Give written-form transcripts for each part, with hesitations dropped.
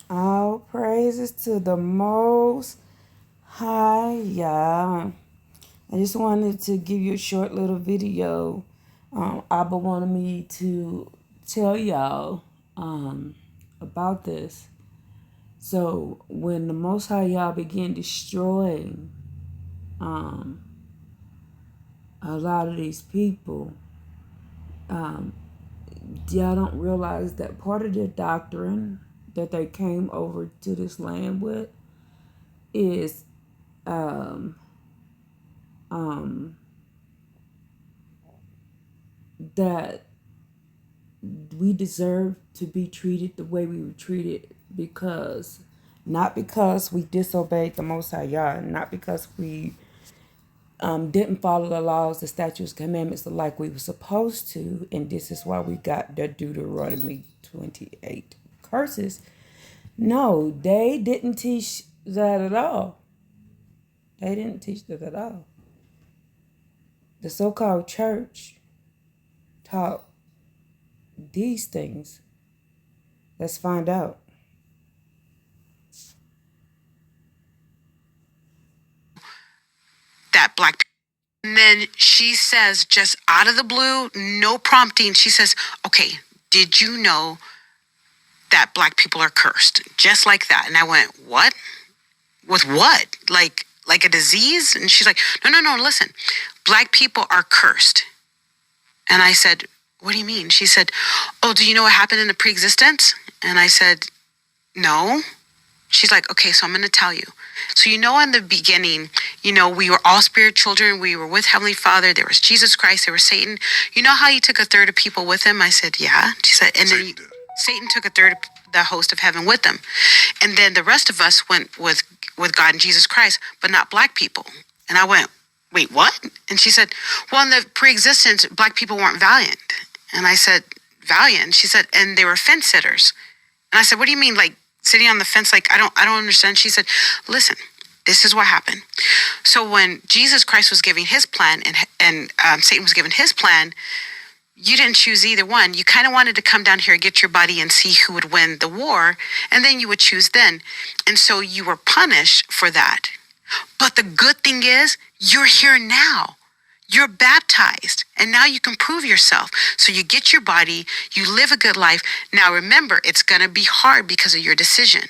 All praises to the Most High, Yah. I just wanted to give you a short little video. Abba wanted me to tell y'all about this. So when the Most High Yah began destroying a lot of these people, y'all don't realize that part of their doctrine that they came over to this land with is um, that we deserve to be treated the way we were treated because not because we disobeyed the Most High Yah, not because we didn't follow the laws, the statutes, commandments like we were supposed to, and this is why we got the Deuteronomy 28 curses. No, they didn't teach that at all. They didn't teach that at all. The so-called church taught these things. Let's find out. That black. And then she says, just out of the blue, no prompting, she says, okay, did you know that black people are cursed? Just like that. And I went, what? With what? Like a disease? And she's like, no, listen. Black people are cursed. And I said, what do you mean? She said, oh, do you know what happened in the pre-existence? And I said, no. She's like, okay, so I'm going to tell you. So, in the beginning, we were all spirit children. We were with Heavenly Father. There was Jesus Christ. There was Satan. You know how he took a third of people with him? I said, yeah. She said, and then Satan took a third of the host of heaven with him. And then the rest of us went with God and Jesus Christ, but not black people. And I went, wait, what? And she said, well, in the pre-existence, black people weren't valiant. And I said, valiant? She said, and they were fence sitters. And I said, what do you mean, like sitting on the fence? Like, I don't understand. She said, listen, this is what happened. So when Jesus Christ was giving his plan and Satan was giving his plan, you didn't choose either one. You kind of wanted to come down here, get your buddy, and see who would win the war, and then you would choose then. And so you were punished for that. But the good thing is, you're here now. You're baptized, and now you can prove yourself. So you get your body, you live a good life. Now remember, it's going to be hard because of your decision.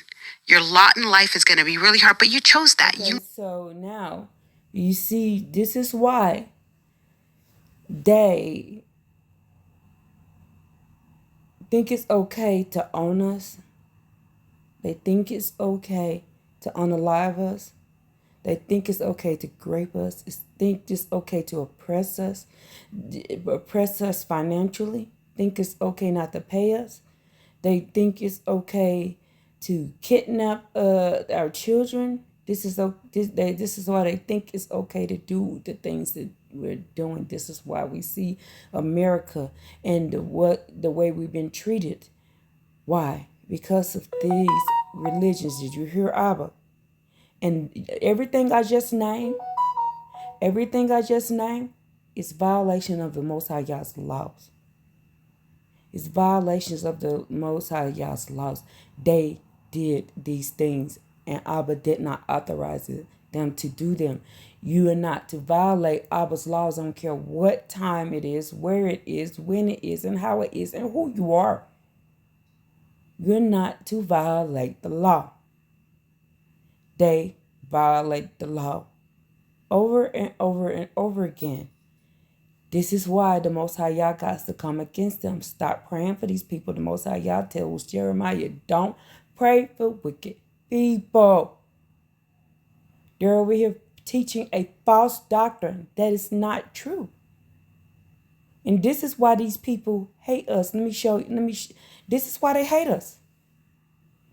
Your lot in life is going to be really hard, but you chose that. Okay, so now, you see, this is why they think it's okay to own us. They think it's okay to unalive us. They think it's okay to grape us. They think it's okay to oppress us financially. Think it's okay not to pay us. They think it's okay to kidnap our children. This is why they think it's okay to do the things that we're doing. This is why we see America and the way we've been treated. Why? Because of these religions. Did you hear Abba? And everything I just named is violation of the Most High God's laws. It's violations of the Most High God's laws. They did these things, and Abba did not authorize them to do them. You are not to violate Abba's laws. I don't care what time it is, where it is, when it is, and how it is, and who you are. You're not to violate the law. They violate the law over and over and over again. This is why the Most High Yah got to come against them. Stop praying for these people. The Most High Yah tells Jeremiah, don't pray for wicked people. They're over here teaching a false doctrine that is not true. And this is why these people hate us. This is why they hate us.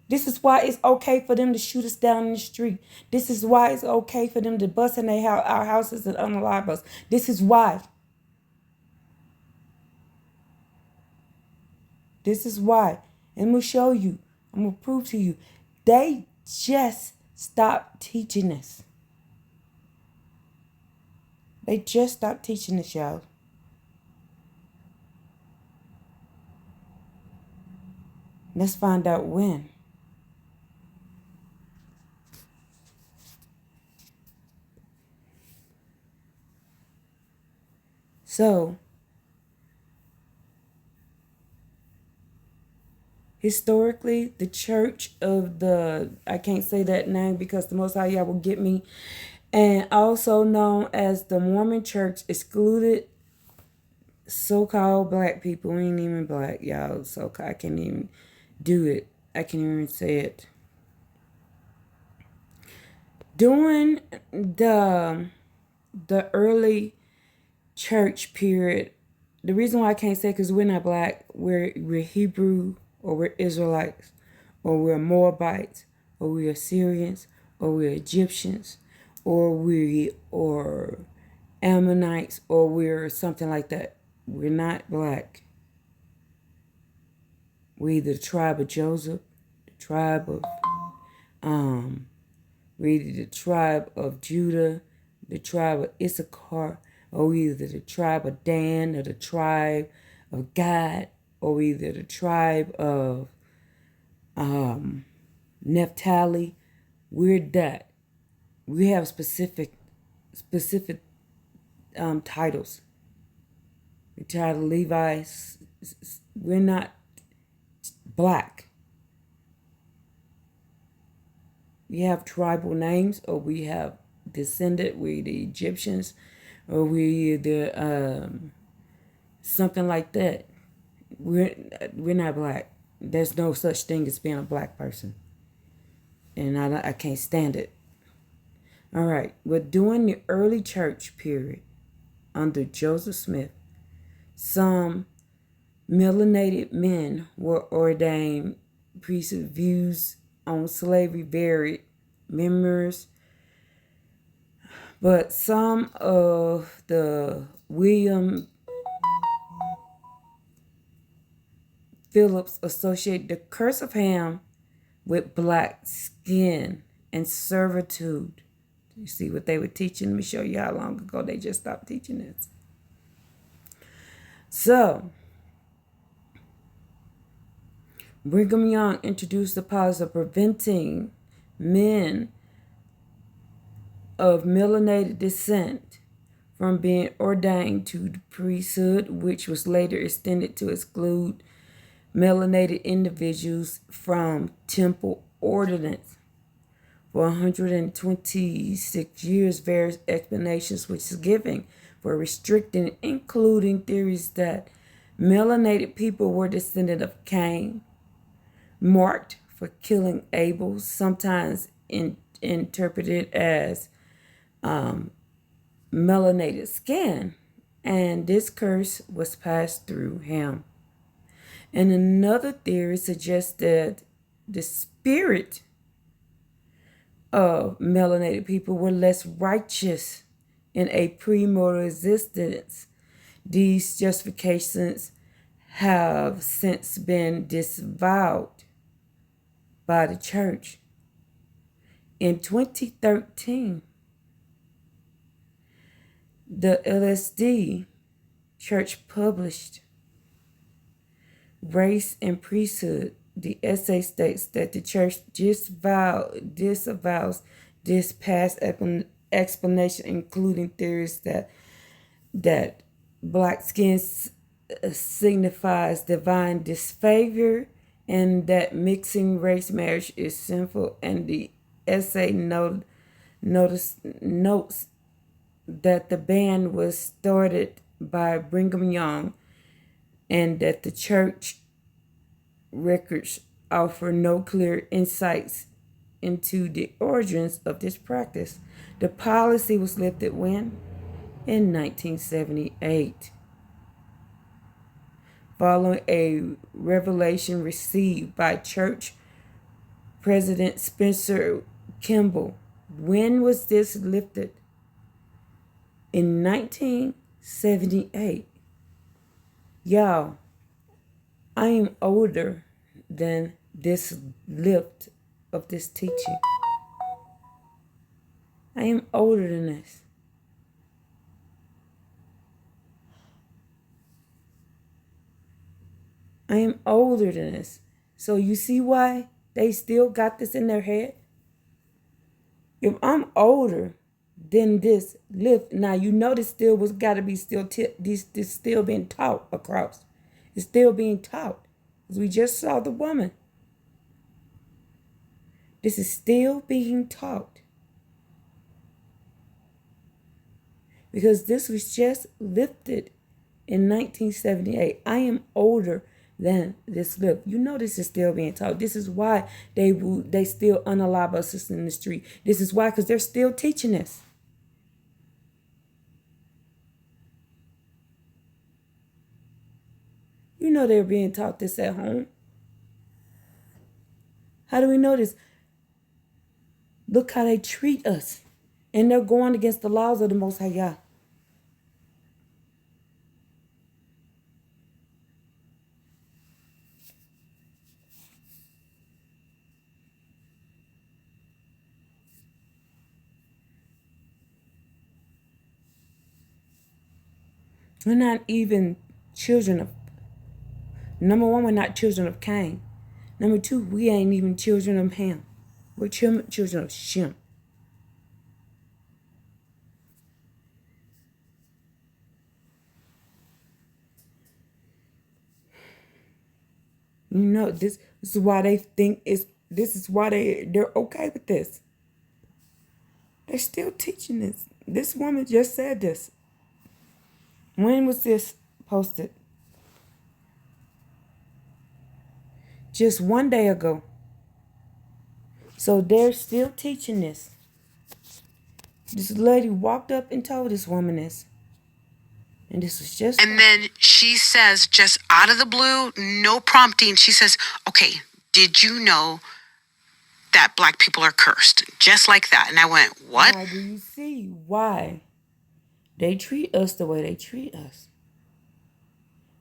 This is why it's okay for them to shoot us down in the street. This is why it's okay for them to bust in our houses and unalive us. This is why. This is why. And I'm going to show you. I'm going to prove to you. They just stopped teaching us. They just stopped teaching us, y'all. Let's find out when. So, historically, the church of I can't say that name because the Most High Yah will get me, and also known as the Mormon Church, excluded so-called black people. We ain't even black, y'all. So I can't even do it. I can't even say it. During the early church period, the reason why I can't say because we're not black, we're Hebrew, or we're Israelites, or we're Moabites, or we're Assyrians, or we're Egyptians, or Ammonites, or we're something like that. We're not black. We're either the tribe of Joseph, the tribe of we're either the tribe of Judah, the tribe of Issachar, or either the tribe of Dan, or the tribe of Gad, or either the tribe of Naphtali. We're that. We have specific titles. The tribe of Levi. We're not black. We have tribal names, or we have descended. We're the Egyptians, or we're the something like that. We're not black. There's no such thing as being a black person, and I can't stand it. All right, but during the early church period under Joseph Smith, some melanated men were ordained priests. Views on slavery varied. Members, but some of the William Phillips associate the curse of Ham with black skin and servitude. You see what they were teaching? Let me show you how long ago they just stopped teaching this. So, Brigham Young introduced the policy of preventing men of melanated descent from being ordained to the priesthood, which was later extended to exclude melanated individuals from temple ordinance. For 126 years, various explanations which is given for restricting, including theories that melanated people were descendant of Cain, marked for killing Abel, sometimes interpreted as melanated skin, and this curse was passed through him. And another theory suggests that the spirit of melanated people were less righteous in a pre-mortal existence. These justifications have since been disavowed by the church. In 2013, the LSD church published Race and Priesthood. The essay states that the church disavows this past explanation, including theories that black skin signifies divine disfavor and that mixing race marriage is sinful. And the essay notes that the ban was started by Brigham Young and that the church records offer no clear insights into the origins of this practice. The policy was lifted when? In 1978. Following a revelation received by church President Spencer Kimball. When was this lifted? In 1978. Y'all, I am older than this lift of this teaching. I am older than this. I am older than this. So you see why they still got this in their head? If I'm older than this lift. Now you know this still was got to be still this still being taught across. It's still being taught. As we just saw the woman. This is still being taught. Because this was just lifted in 1978. I am older than this lift. You know this is still being taught. This is why they still unalive us in the street. This is why, because they're still teaching us. You know they're being taught this at home. How do we know this? Look how they treat us. And they're going against the laws of the Most High God. We're not even children of, number one, we're not children of Cain. Number two, we ain't even children of Ham. We're children of Shem. You know, this is why they think this is why they're okay with this. They're still teaching this. This woman just said this. When was this posted? Just one day ago. So they're still teaching this. This lady walked up and told this woman this. And this was just... And then she says, just out of the blue, no prompting, she says, okay, did you know that black people are cursed? Just like that. And I went, what? Now, do you see why they treat us the way they treat us?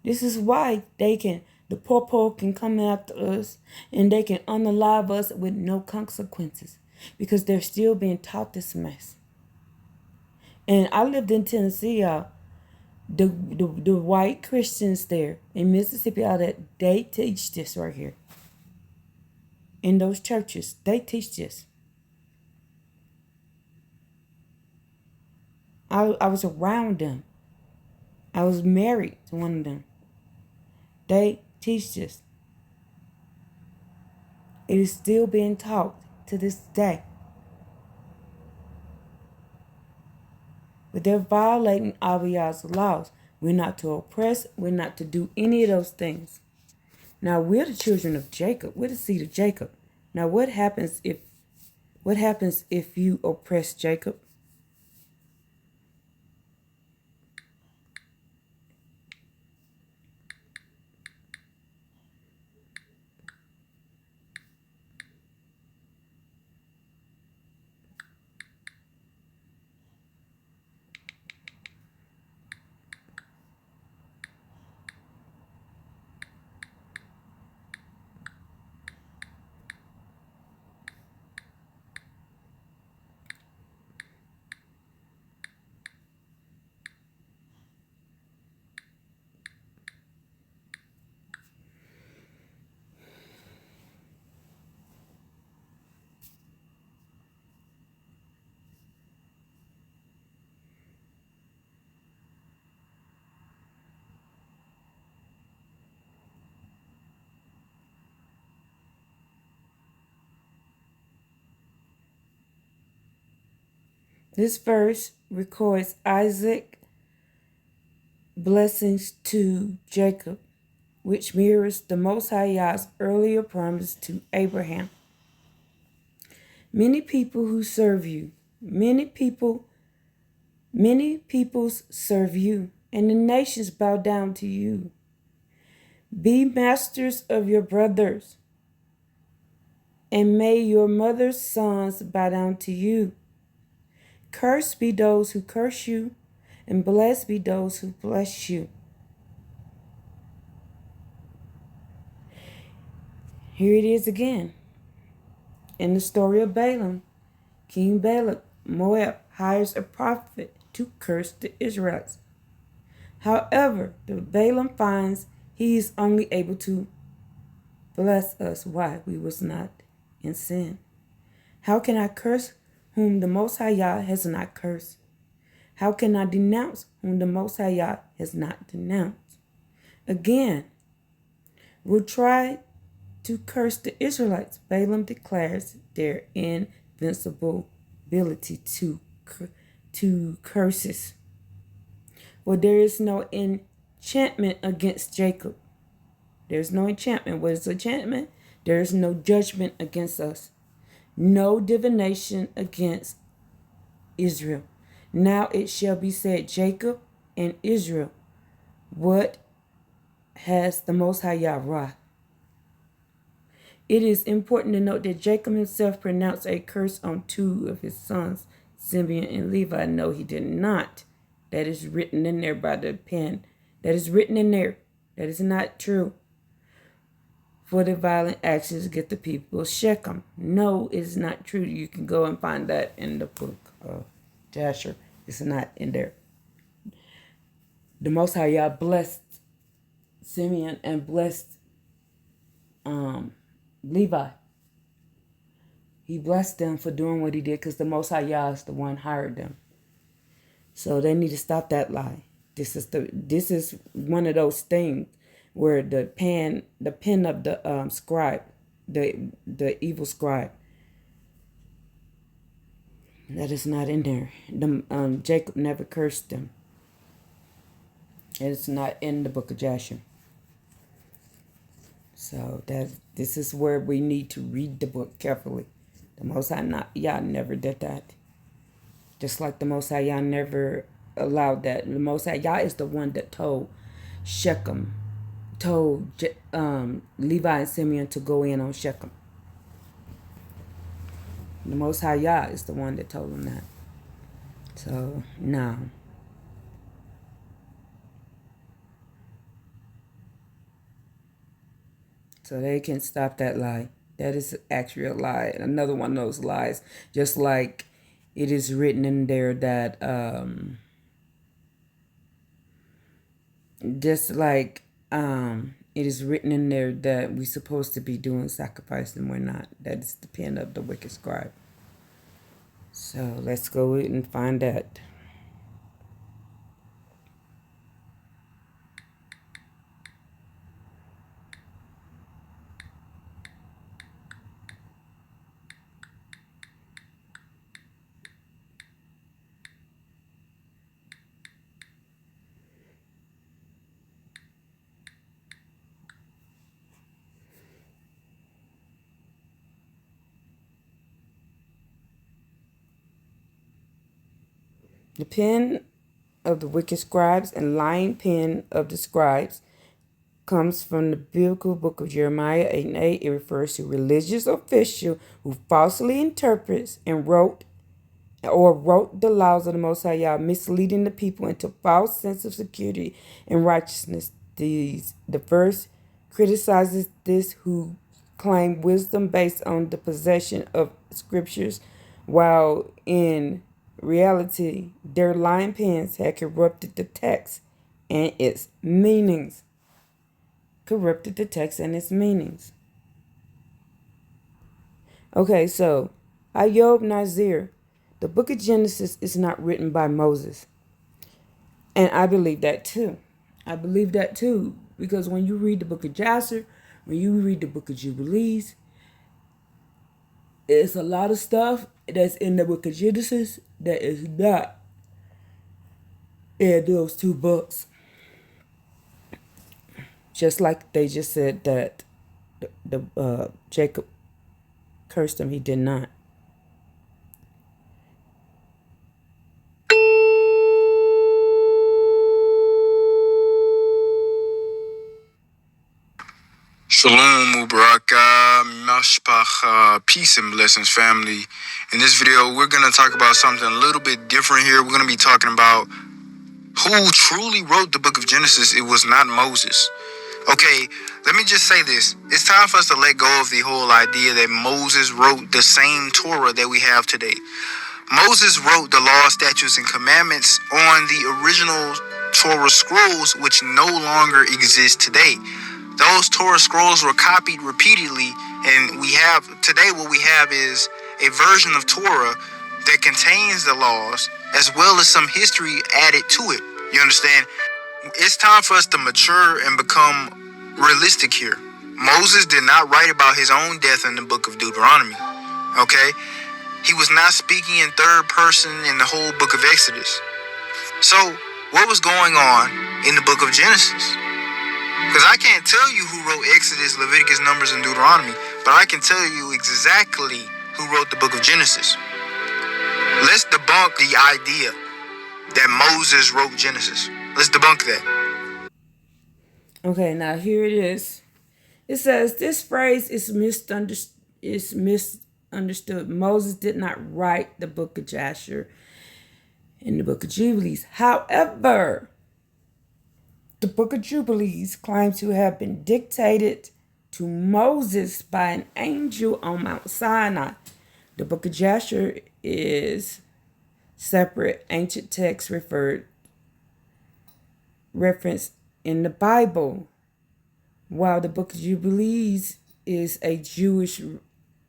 This is why the poor can come after us and they can unalive us with no consequences. Because they're still being taught this mess. And I lived in Tennessee, y'all. The white Christians there in Mississippi, all that, they teach this right here. In those churches, they teach this. I was around them. I was married to one of them. They teach this. It is still being taught to this day. But they're violating Abiyah's laws. We're not to oppress. We're not to do any of those things. Now, we're the children of Jacob. We're the seed of Jacob. Now, what happens if you oppress Jacob? This verse records Isaac's blessings to Jacob, which mirrors the Most High's earlier promise to Abraham. Many people who serve you, many peoples serve you, and the nations bow down to you. Be masters of your brothers, and may your mother's sons bow down to you. Cursed be those who curse you, and blessed be those who bless you. Here it is again. In the story of Balaam, King Balak, Moab, hires a prophet to curse the Israelites. However, the Balaam finds he is only able to bless us. Why? We was not in sin. How can I curse whom the Most High Yah has not cursed? How can I denounce whom the Most High Yah has not denounced? Again, we'll try to curse the Israelites. Balaam declares their invincibility to curses. For there is no enchantment against Jacob. There's no enchantment. What is enchantment? There is no judgment against us. No divination against Israel. Now it shall be said, Jacob and Israel, what has the Most High Yah wrought? It is important to note that Jacob himself pronounced a curse on two of his sons, Simeon and Levi. No, he did not. That is written in there by the pen. That is written in there. That is not true. For the violent actions against the people of Shechem. No, it's not true. You can go and find that in the book of Jasher. It's not in there. The Most High Yah blessed Simeon and blessed Levi. He blessed them for doing what he did because the Most High Yah is the one hired them. So they need to stop that lie. This is one of those things where the pen of the scribe, the evil scribe, that is not in there. Jacob never cursed them. It's not in the book of Jasher. So this is where we need to read the book carefully. The Most High Yah never did that. Just like the Most High Yah never allowed that. The Most High Yah is the one that told Levi and Simeon to go in on Shechem. The Most High Yah is the one that told them that. So, now. So they can stop that lie. That is actually a lie. Another one of those lies. Just like it is written in there that, it is written in there that we're supposed to be doing sacrifice and we're not. That is the pen of the wicked scribe. So let's go and find that. The pen of the wicked scribes and lying pen of the scribes comes from the biblical book of Jeremiah 8:8. It refers to a religious official who falsely interprets and wrote the laws of the Most High Yah, misleading the people into false sense of security and righteousness. The verse criticizes this who claim wisdom based on the possession of scriptures, while in reality, their lying pens had corrupted the text and its meanings. Okay, so Ayub Nazir. The book of Genesis is not written by Moses. And I believe that too. Because when you read the book of Jasher, when you read the book of Jubilees, it's a lot of stuff that's in the book of Genesis that is not in those two books. Just like they just said that Jacob cursed him, he did not. Shalom, Mubaraka, Mashpach, peace and blessings, family. In this video, we're going to talk about something a little bit different here. We're going to be talking about who truly wrote the book of Genesis. It was not Moses. Okay, let me just say this. It's time for us to let go of the whole idea that Moses wrote the same Torah that we have today. Moses wrote the law, statutes, and commandments on the original Torah scrolls, which no longer exist today. Those Torah scrolls were copied repeatedly, and what we have is a version of Torah that contains the laws, as well as some history added to it. You understand? It's time for us to mature and become realistic here. Moses did not write about his own death in the book of Deuteronomy. Okay? He was not speaking in third person in the whole book of Exodus. So, what was going on in the book of Genesis? Because I can't tell you who wrote Exodus, Leviticus, Numbers, and Deuteronomy, but I can tell you exactly who wrote the book of Genesis. Let's debunk the idea that Moses wrote Genesis. Let's debunk that. Okay, now here it is. It says this phrase is misunderstood. Moses did not write the book of Jasher in the book of Jubilees. However, the book of Jubilees claims to have been dictated to Moses by an angel on Mount Sinai. The book of Jasher is separate ancient text referenced in the Bible, while the book of Jubilees is a Jewish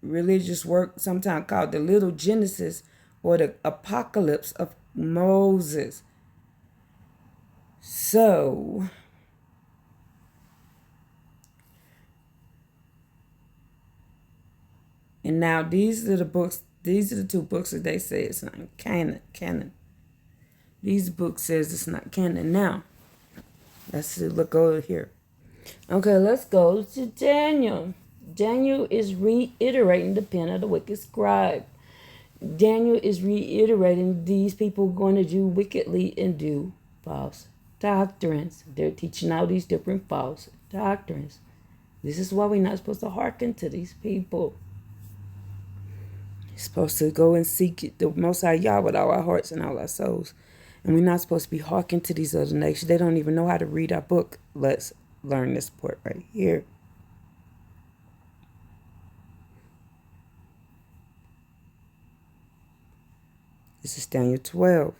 religious work, sometimes called the Little Genesis or the Apocalypse of Moses. So, and now these are the two books that they say it's not canon. These books says it's not canon. Now, let's look over here. Okay, let's go to Daniel. Daniel is reiterating the pen of the wicked scribe. Daniel is reiterating these people going to do wickedly and do false doctrines. They're teaching all these different false doctrines. This is why we're not supposed to hearken to these people. You're supposed to go and seek the Most High Yah with all our hearts and all our souls. And we're not supposed to be hearkening to these other nations. They don't even know how to read our book. Let's learn this part right here. This is Daniel 12.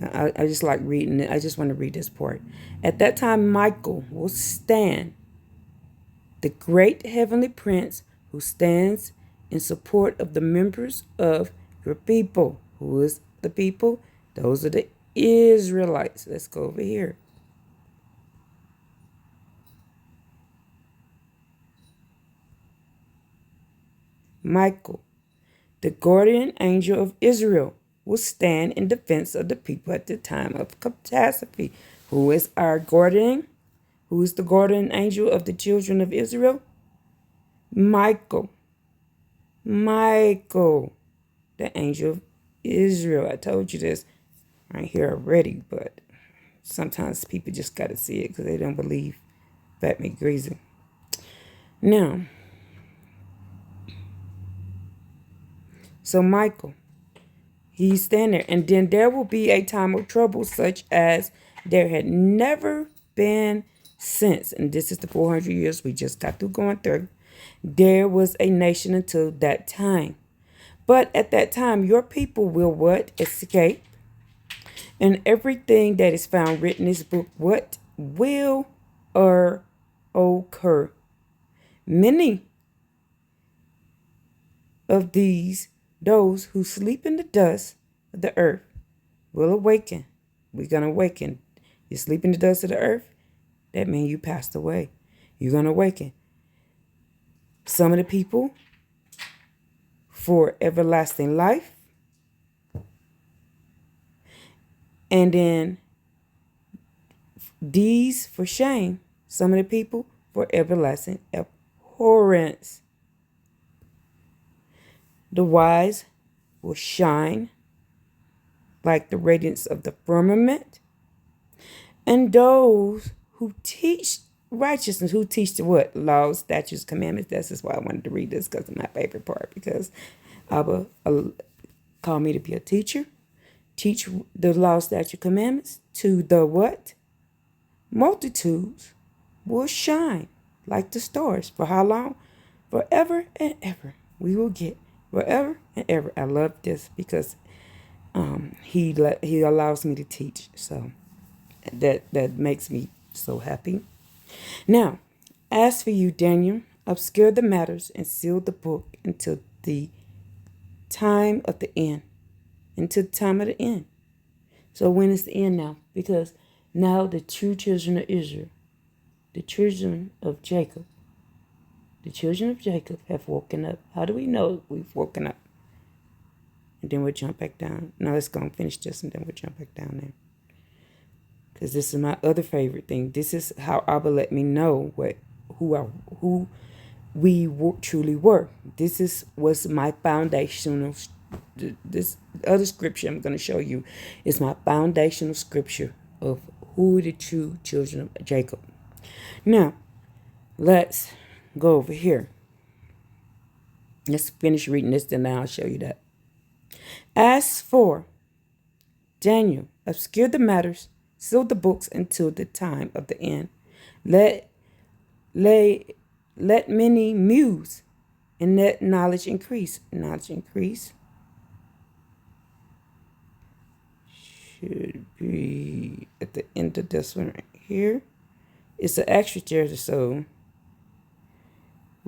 I just like reading it. I just want to read this part. At that time, Michael will stand, the great heavenly prince who stands in support of the members of your people. Who is the people? Those are the Israelites. Let's go over here. Michael, the guardian angel of Israel, will stand in defense of the people at the time of catastrophe. Who is our guardian? Who is the guardian angel of the children of Israel? Michael. Michael, the angel of Israel. I told you this right here already, but sometimes people just got to see it because they don't believe Fat McGreasy. Now, so Michael, he's standing there. And then there will be a time of trouble such as there had never been since. And this is the 400 years we just got through going through. There was a nation until that time. But at that time, your people will what? Escape. And everything that is found written in this book, what? Will occur. Many of those who sleep in the dust of the earth will awaken. We're going to awaken. You sleep in the dust of the earth, that means you passed away. You're going to awaken. Some of the people for everlasting life. And then these for shame. Some of the people for everlasting abhorrence. The wise will shine like the radiance of the firmament. And those who teach righteousness, who teach the what? Laws, statutes, commandments. That's just why I wanted to read this, because it's my favorite part. Because Abba called me to be a teacher. Teach the law, statute, commandments to the what? Multitudes will shine like the stars. For how long? Forever and ever. We will get forever and ever. I love this because he allows me to teach. So that makes me so happy. Now, as for you, Daniel, obscure the matters and seal the book until the time of the end. Until the time of the end. So when is the end now? Because now the true children of Israel, the children of Jacob, have woken up. How do we know we've woken up? And then we'll jump back down. No, let's go and finish this and then we'll jump back down there. Because this is my other favorite thing. This is how Abba let me know who we truly were. This was my foundational. This other scripture I'm going to show you is my foundational scripture of who the true children of Jacob. Now, let's go over here. Let's finish reading this, then I'll show you that. As for Daniel, obscured the matters, sealed the books until the time of the end. Let many muse, and let knowledge increase. Knowledge increase should be at the end of this one right here. It's an extra there, so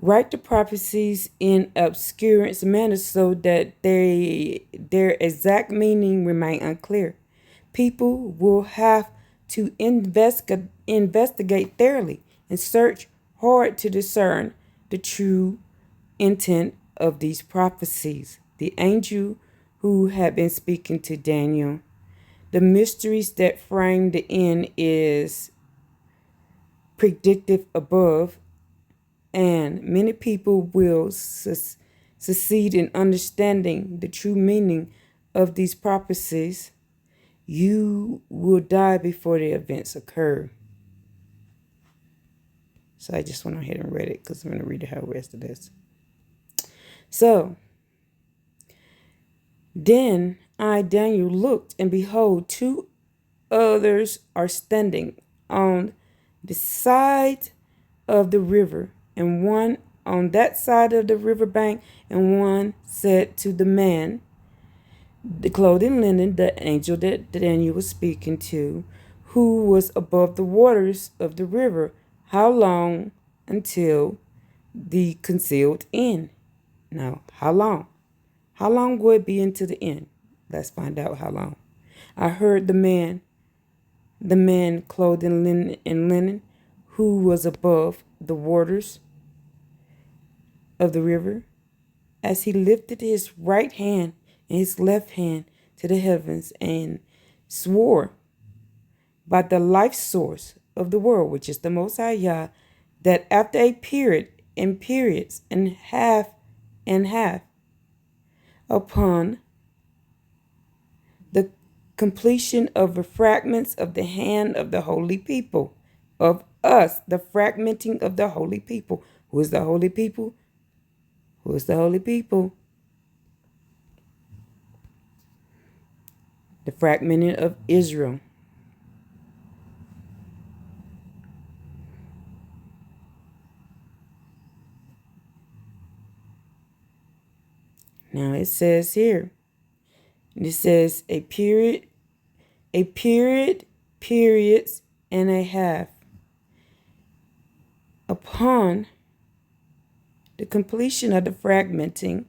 write the prophecies in obscurance manner so that their exact meaning remain unclear. People will have to investigate thoroughly and search hard to discern the true intent of these prophecies. The angel who had been speaking to Daniel, the mysteries that frame the end is predictive above, and many people will succeed in understanding the true meaning of these prophecies. You will die before the events occur. So I just went ahead and read it because I'm going to read the whole rest of this. So, then I, Daniel, looked, and behold, two others are standing on the side of the river, and one on that side of the river bank, and one said to the man, the clothed in linen, the angel that Daniel was speaking to, who was above the waters of the river, how long until the concealed end? Now, how long? How long will it be until the end? Let's find out how long. I heard the man clothed in linen, who was above the waters of the river, as he lifted his right hand and his left hand to the heavens and swore by the life source of the world, which is the Most High Yah, that after a period and periods and half upon the completion of the fragments of the hand of the holy people, of us, the fragmenting of the holy people. Who is the holy people? Who is the holy people? The fragmenting of Israel. Now it says here, it says a period, periods, and a half upon the completion of the fragmenting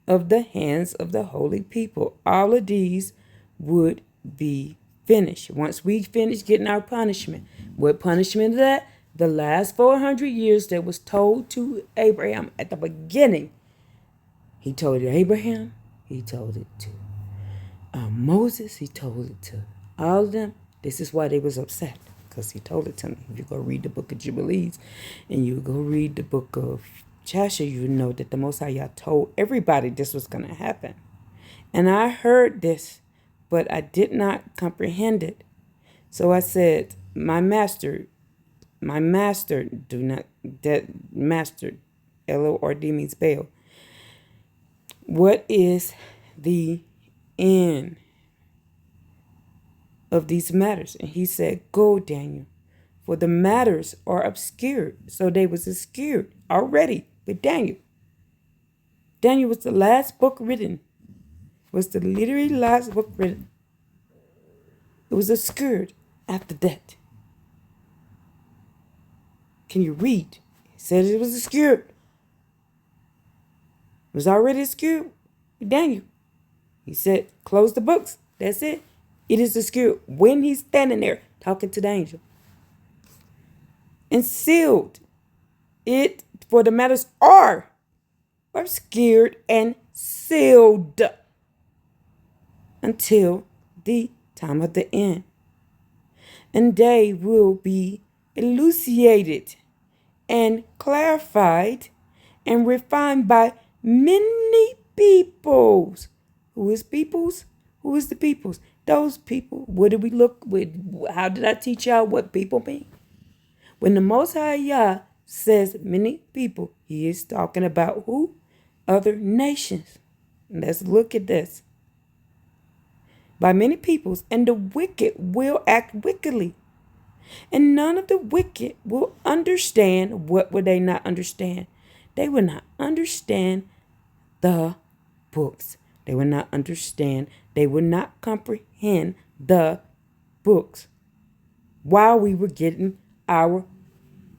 of the hands of the holy people. All of these would be finished. Once we finish getting our punishment. What punishment is that? The last 400 years that was told to Abraham at the beginning. He told it to Abraham. He told it to Moses. He told it to all of them. This is why they was upset, because he told it to me. If you go read the book of Jubilees and you go read the book of Jasher, you know that the Most High Yah told everybody this was going to happen. And I heard this, but I did not comprehend it. So I said, my master, do not, that master, L-O-R-D means Baal. What is the end of these matters? And he said, go, Daniel, for the matters are obscured. So they was obscured already with Daniel. Daniel was the last book written. Was the literally last book written. It was obscured after that. Can you read? It said it was obscured. It was already obscured Daniel. He said, close the books. That's it. It is secured when he's standing there talking to the angel. And sealed it, for the matters are obscured and sealed until the time of the end. And they will be elucidated and clarified and refined by many peoples. Who is peoples? Who is the peoples? Those people. What did we look with? How did I teach y'all what people mean? When the Most High Yah says many people, he is talking about who? Other nations. Let's look at this. By many peoples, and the wicked will act wickedly. And none of the wicked will understand. What would they not understand? They will not understand the books. They will not understand. They will not comprehend the books while we were getting our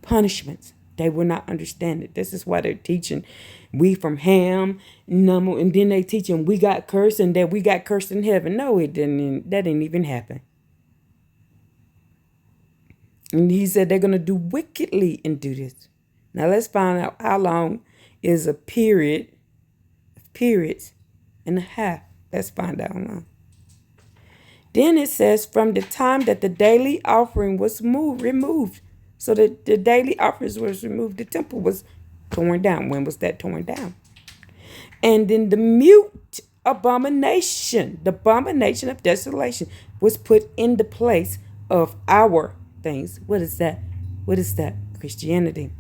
punishments. They will not understand it. This is why they're teaching we from Ham, and then they teaching we got cursed and that we got cursed in heaven. No, it didn't. That didn't even happen. And he said they're going to do wickedly and do this. Now let's find out how long is a periods and a half. Let's find out how long. Then it says from the time that the daily offering was removed. So that the daily offerings was removed, the temple was torn down. When was that torn down? And then the mute abomination, the abomination of desolation, was put in the place of our things. What is that? What is that? Christianity.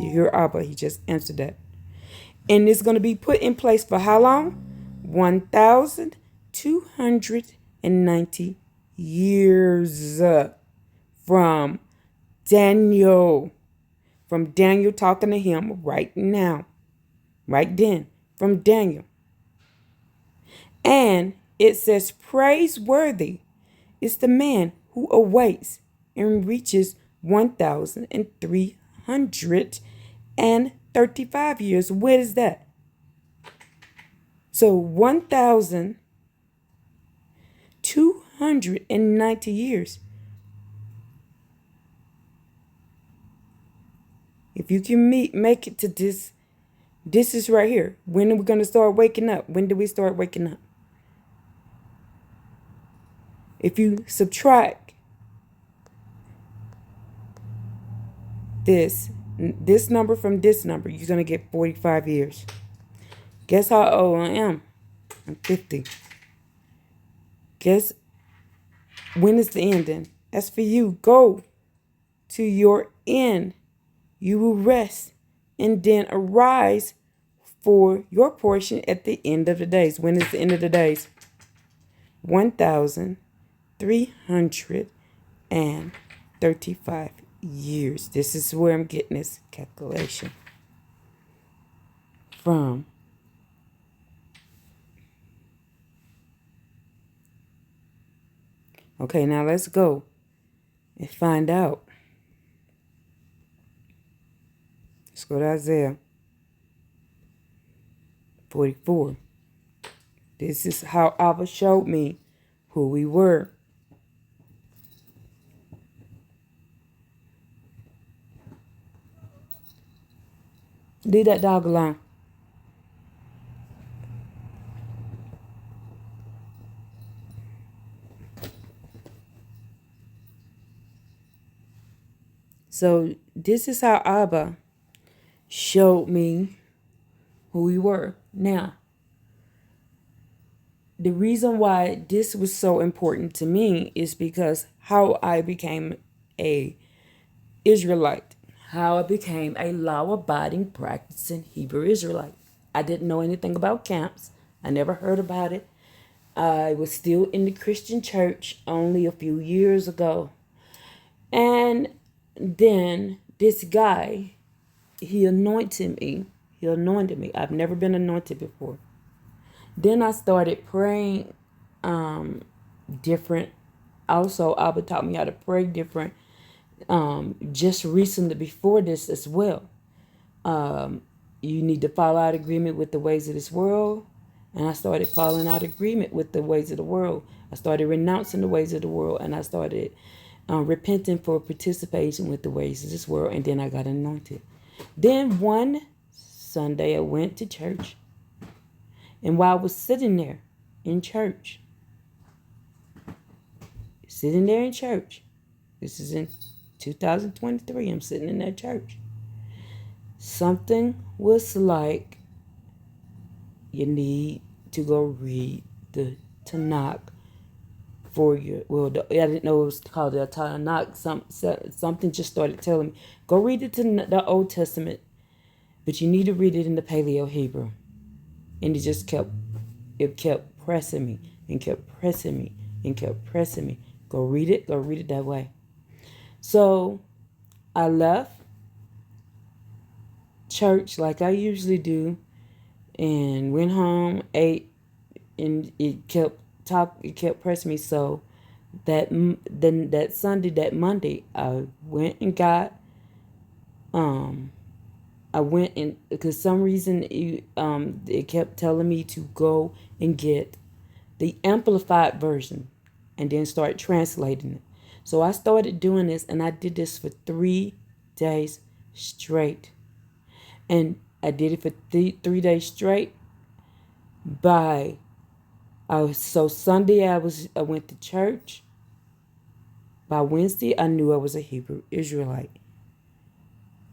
You hear Abba, he just answered that. And it's going to be put in place for how long? 1,290 years from Daniel. From Daniel talking to him right now. Right then. From Daniel. And it says, praiseworthy is the man who awaits and reaches 1,335 years. What is that? So 1,290 years. If you can make it to this is right here. When are we going to start waking up? When do we start waking up? If you subtract this number from this number, you're going to get 45 years. Guess how old I am? I'm 50. Guess when is the ending? That's for you. Go to your end. You will rest and then arise for your portion at the end of the days. When is the end of the days? 1,335 years. This is where I'm getting this calculation from. Okay, now let's go and find out. Let's go to Isaiah 44. This is how Abba showed me who we were. Leave that dog alone. So this is how Abba showed me who we were. Now, the reason why this was so important to me is because how I became a Israelite, how I became a law-abiding, practicing Hebrew Israelite. I didn't know anything about camps. I never heard about it. I was still in the Christian church only a few years ago. And then this guy, he anointed me. I've never been anointed before. Then I started praying different. Also, Abba taught me how to pray different just recently before this as well. you need to fall out of agreement with the ways of this world. And I started falling out of agreement with the ways of the world. I started renouncing the ways of the world, and I started repenting for participation with the ways of this world. And then I got anointed. Then one Sunday I went to church. And while I was sitting there in church, this is in 2023, I'm sitting in that church. Something was like, you need to go read the Tanakh for you. Well, I didn't know it was called the Tanakh. Something just started telling me, go read the Old Testament, but you need to read it in the Paleo Hebrew. And it kept pressing me and kept pressing me and kept pressing me. Go read it that way. So I left church like I usually do and went home, ate, and it kept pressing me. So that Monday, I went and got because some reason it kept telling me to go and get the amplified version and then start translating it. So I started doing this, and I did this for 3 days straight. And I did it for 3 days straight. So Sunday I went to church. By Wednesday I knew I was a Hebrew Israelite.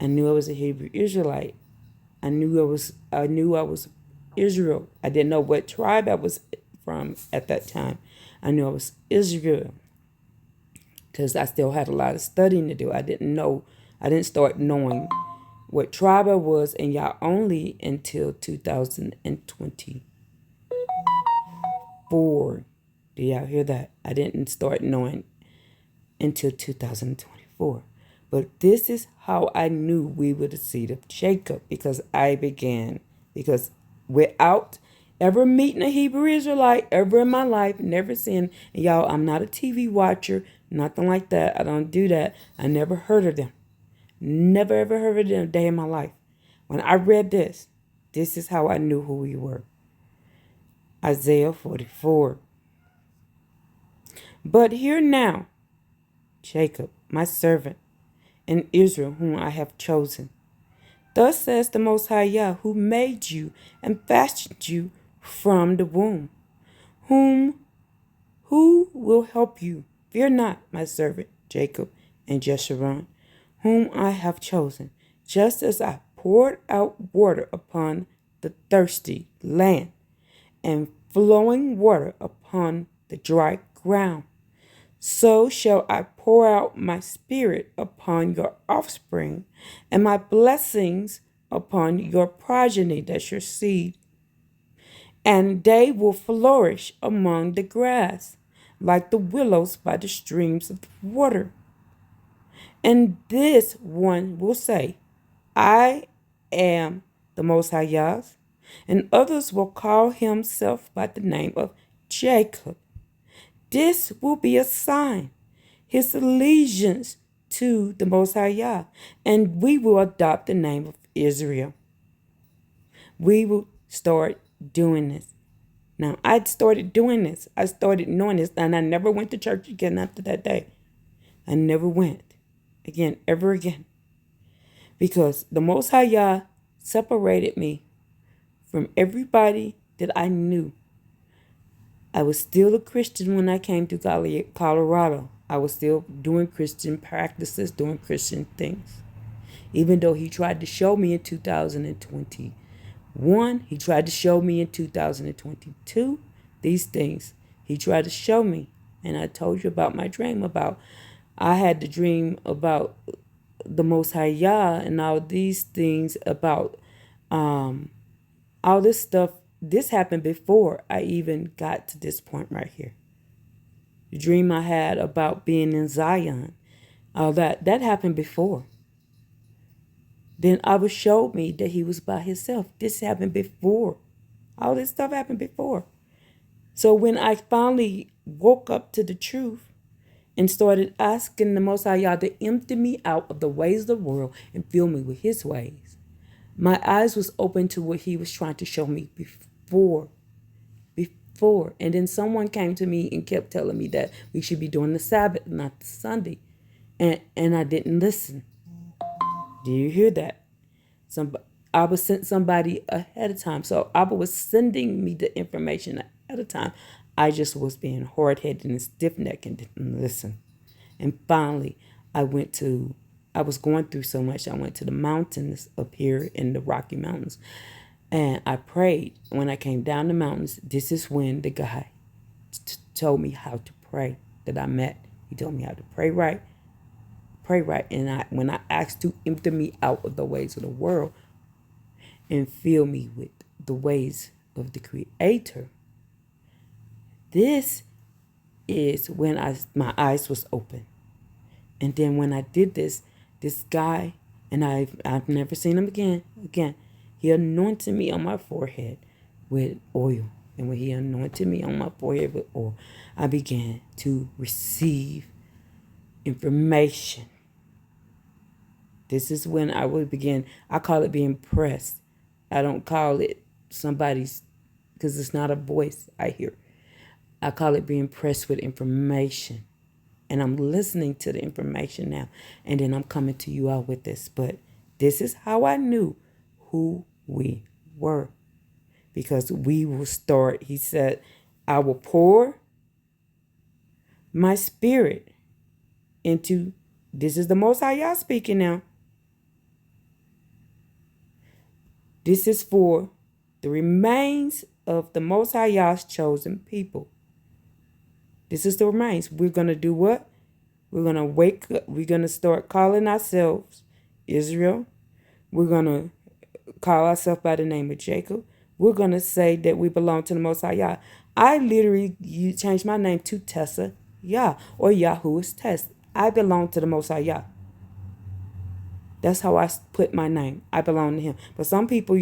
I knew I was Israel. I didn't know what tribe I was from at that time. I knew I was Israel because I still had a lot of studying to do. I didn't start knowing what tribe I was, and y'all, only until 2024. Do y'all hear that? I didn't start knowing until 2024. But this is how I knew we were the seed of Jacob, because without ever meeting a Hebrew Israelite ever in my life, never seeing, and y'all, I'm not a TV watcher, nothing like that. I don't do that. I never heard of them. Never ever heard of them a day in my life. When I read this is how I knew who we were. Isaiah 44. But hear now, Jacob, my servant, and Israel, whom I have chosen. Thus says the Most High Yah, who made you and fashioned you from the womb. Who will help you? Fear not, my servant Jacob and Jeshurun, whom I have chosen, just as I poured out water upon the thirsty land and flowing water upon the dry ground. So shall I pour out my spirit upon your offspring and my blessings upon your progeny, that's your seed. And they will flourish among the grass, like the willows by the streams of water. And this one will say, I am the Most High Yah, and others will call himself by the name of Jacob. This will be a sign, his allegiance to the Most High Yah, and we will adopt the name of Israel. We will start doing this. Now, I started doing this. I started knowing this, and I never went to church again after that day. I never went again, ever again. Because the Most High Yah separated me from everybody that I knew. I was still a Christian when I came to Colorado. I was still doing Christian practices, doing Christian things. Even though he tried to show me in 2021, he tried to show me in 2022, these things. He tried to show me. And I told you about my dream I had the dream about the Most High Yah and all these things about all this stuff. This happened before I even got to this point right here. The dream I had about being in Zion, all that happened before. Then Abba showed me that he was by himself. This happened before. All this stuff happened before. So when I finally woke up to the truth and started asking the Most High Yah to empty me out of the ways of the world and fill me with his ways, My eyes was open to what he was trying to show me before. And then someone came to me and kept telling me that we should be doing the Sabbath, not the Sunday. And I didn't listen. Do you hear that? Abba sent somebody ahead of time. So Abba was sending me the information ahead of time. I just was being hard-headed and stiff-necked and didn't listen. And finally, I was going through so much. I went to the mountains up here in the Rocky Mountains. And I prayed. When I came down the mountains, this is when the guy told me how to pray that I met. He told me how to pray right. And when I asked to empty me out of the ways of the world and fill me with the ways of the Creator, this is when my eyes was open. And then when I did this guy, and I've never seen him again, he anointed me on my forehead with oil. And when he anointed me on my forehead with oil, I began to receive information. This is when I would begin. I call it being pressed. I don't call it somebody's, because it's not a voice I hear. I call it being pressed with information. And I'm listening to the information now. And then I'm coming to you all with this. But this is how I knew who we were. Because we will start, he said, I will pour my spirit into, this is the Most High Yah speaking now. This is for the remains of the Most High Yah's chosen people. This is the remains. We're going to do what? We're going to wake up. We're going to start calling ourselves Israel. We're going to call ourselves by the name of Jacob. We're going to say that we belong to the Most High Yah. I literally changed my name to Tessa Yah, or Yahuwah's Tess. I belong to the Most High Yah. That's how I put my name. I belong to him. But some people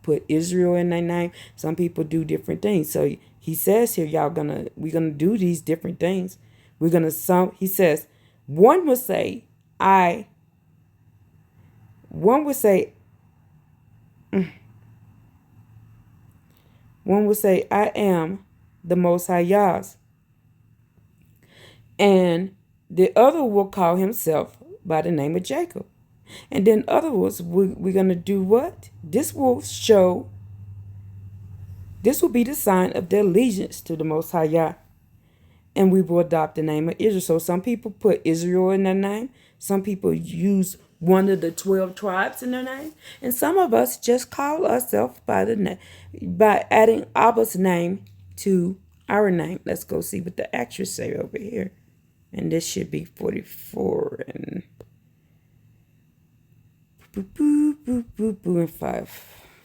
put Israel in their name. Some people do different things. So he says here, we're gonna do these different things. He says, one would say, I am the Most High Yah's. And the other will call himself by the name of Jacob. And then others, we're going to do what? This will be the sign of their allegiance to the Most High Yah. And we will adopt the name of Israel. So some people put Israel in their name. Some people use one of the 12 tribes in their name. And some of us just call ourselves by adding Abba's name to our name. Let's go see what the actress say over here. And this should be 44 and... and 5.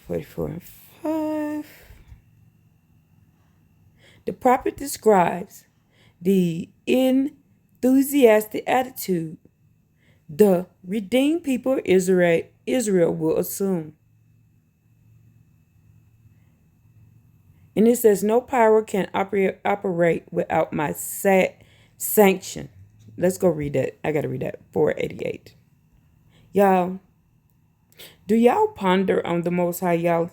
44 and 5. The prophet describes the enthusiastic attitude the redeemed people of Israel will assume. And it says, no power can operate without my sanction. Let's go read that. I got to read that. 488. Y'all, do y'all ponder on the Most High, y'all?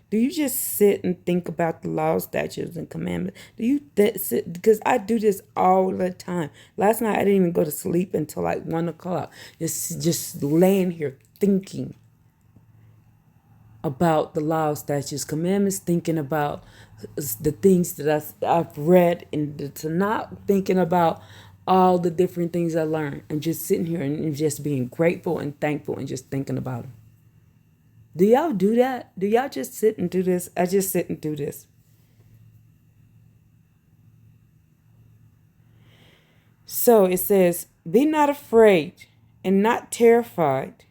Do you just sit and think about the laws, statutes, and commandments? Do you sit? Because I do this all the time. Last night, I didn't even go to sleep until like 1 o'clock. Just laying here thinking about the laws, statutes, commandments, thinking about the things that I've read in the Tanakh, thinking about all the different things I learned, and just sitting here and just being grateful and thankful and just thinking about them. Do y'all do that? Do y'all just sit and do this? I just sit and do this. So it says, be not afraid and not terrified.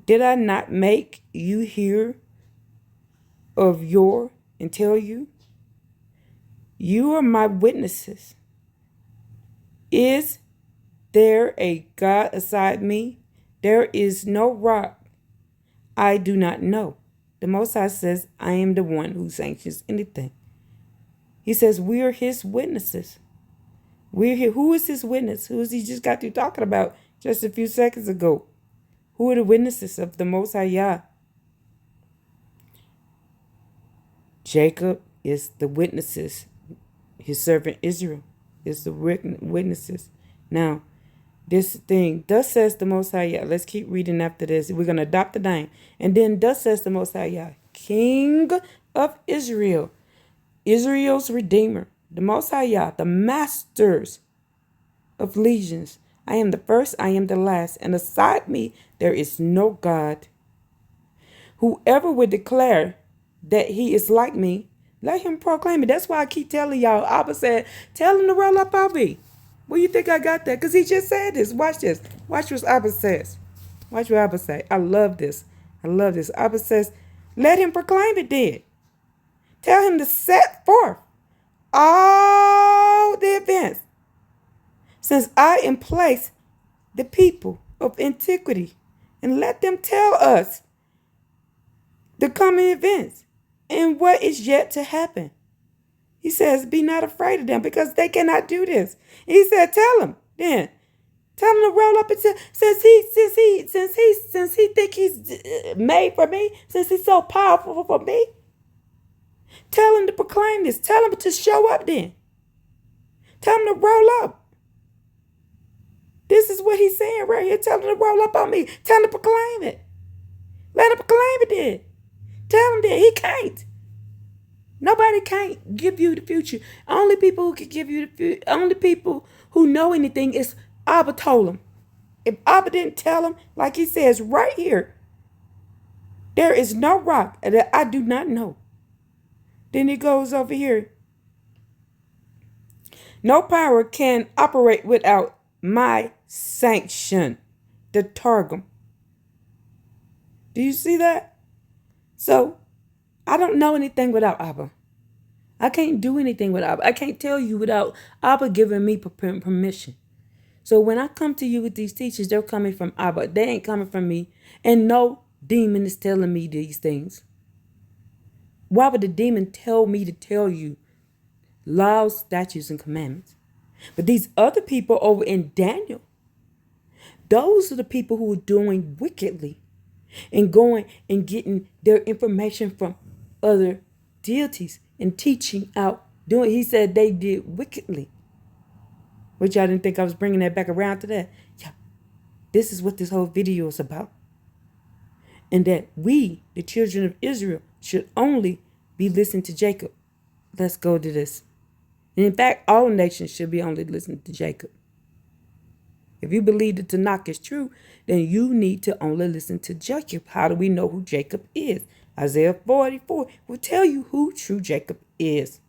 Did I not make you hear of yore and tell you? You are my witnesses. Is there a God aside me? There is no rock I do not know. The Most High says, I am the one who sanctions anything. He says, we are his witnesses. We're here. Who is his witness? Who is he just got through talking about just a few seconds ago? Who are the witnesses of the Most High Yah? Jacob is the witnesses. His servant Israel is the witnesses. Now, this thing, thus says the Most High Yah. Let's keep reading after this. We're going to adopt the name. And then, thus says the Most High Yah, King of Israel, Israel's Redeemer, the Most High Yah, the masters of legions. I am the first, I am the last, and aside me there is no God. Whoever would declare that he is like me, let him proclaim it. That's why I keep telling y'all. Abba said, tell him to roll up on me. Where you think I got that? Because he just said this. Watch this. Watch what Abba says. Watch what Abba say. I love this. I love this. Abba says, let him proclaim it then. Tell him to set forth all the events. Since I am placed the people of antiquity, and let them tell us the coming events and what is yet to happen. He says, be not afraid of them because they cannot do this. And he said, tell them then. Tell him to roll up and since he think he's made for me, since he's so powerful for me, tell him to proclaim this. Tell him to show up then. Tell him to roll up. This is what he's saying right here. Tell him to roll up on me. Tell him to proclaim it. Let him proclaim it then. Tell him that he can't. Nobody can't give you the future. Only people who can give you the future, only people who know anything is Abba told him. If Abba didn't tell him, like he says right here, there is no rock that I do not know. Then he goes over here. No power can operate without my sanction. The Targum. Do you see that? So, I don't know anything without Abba. I can't do anything without Abba. I can't tell you without Abba giving me permission. So when I come to you with these teachings, they're coming from Abba. They ain't coming from me. And no demon is telling me these things. Why would the demon tell me to tell you laws, statutes, and commandments? But these other people over in Daniel, those are the people who are doing wickedly and going and getting their information from other deities and teaching out. He said they did wickedly. Which I didn't think I was bringing that back around to that. Yeah, this is what this whole video is about. And that we, the children of Israel, should only be listening to Jacob. Let's go to this. And in fact, all nations should be only listening to Jacob. If you believe the Tanakh is true, then you need to only listen to Jacob. How do we know who Jacob is? Isaiah 44 will tell you who true Jacob is.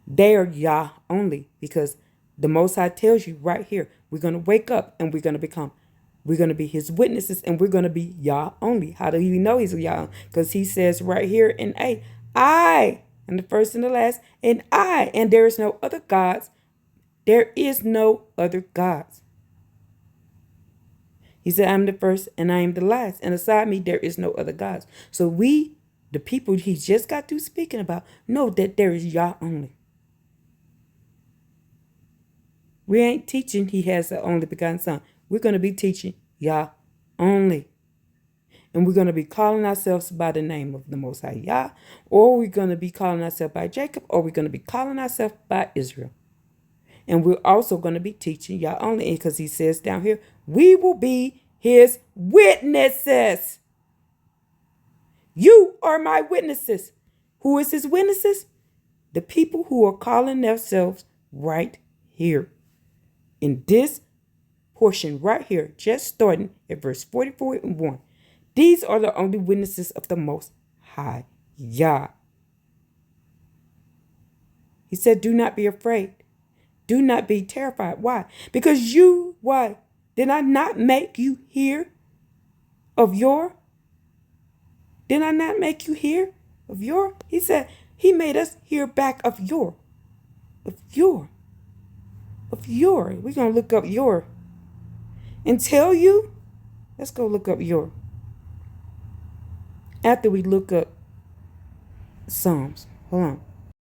They are Yah only, because the Most High tells you right here, we're going to wake up and we're going to be his witnesses and we're going to be Yah only. How do we know he's Yah? Because he says right here in A, I am the first and the last, and there is no other gods. There is no other gods. He said, I'm the first and I am the last. And aside me, there is no other gods. So we, the people he just got through speaking about, know that there is Yah only. We ain't teaching he has the only begotten son. We're going to be teaching Yah only. And we're going to be calling ourselves by the name of the Most High Yah, or we're going to be calling ourselves by Jacob, or we're going to be calling ourselves by Israel. And we're also going to be teaching Yah only, because he says down here, we will be his witnesses. You are my witnesses. Who is his witnesses? The people who are calling themselves right here. In this portion right here, just starting at verse 44 and 1. These are the only witnesses of the Most High Yah. He said, do not be afraid. Do not be terrified. Why? Because why? Did I not make you hear of yore? Did I not make you hear of yore? He said, he made us hear back of yore. Of yore. Of yore. We're going to look up yore. And tell you, let's go look up yore. After we look up Psalms. Hold on.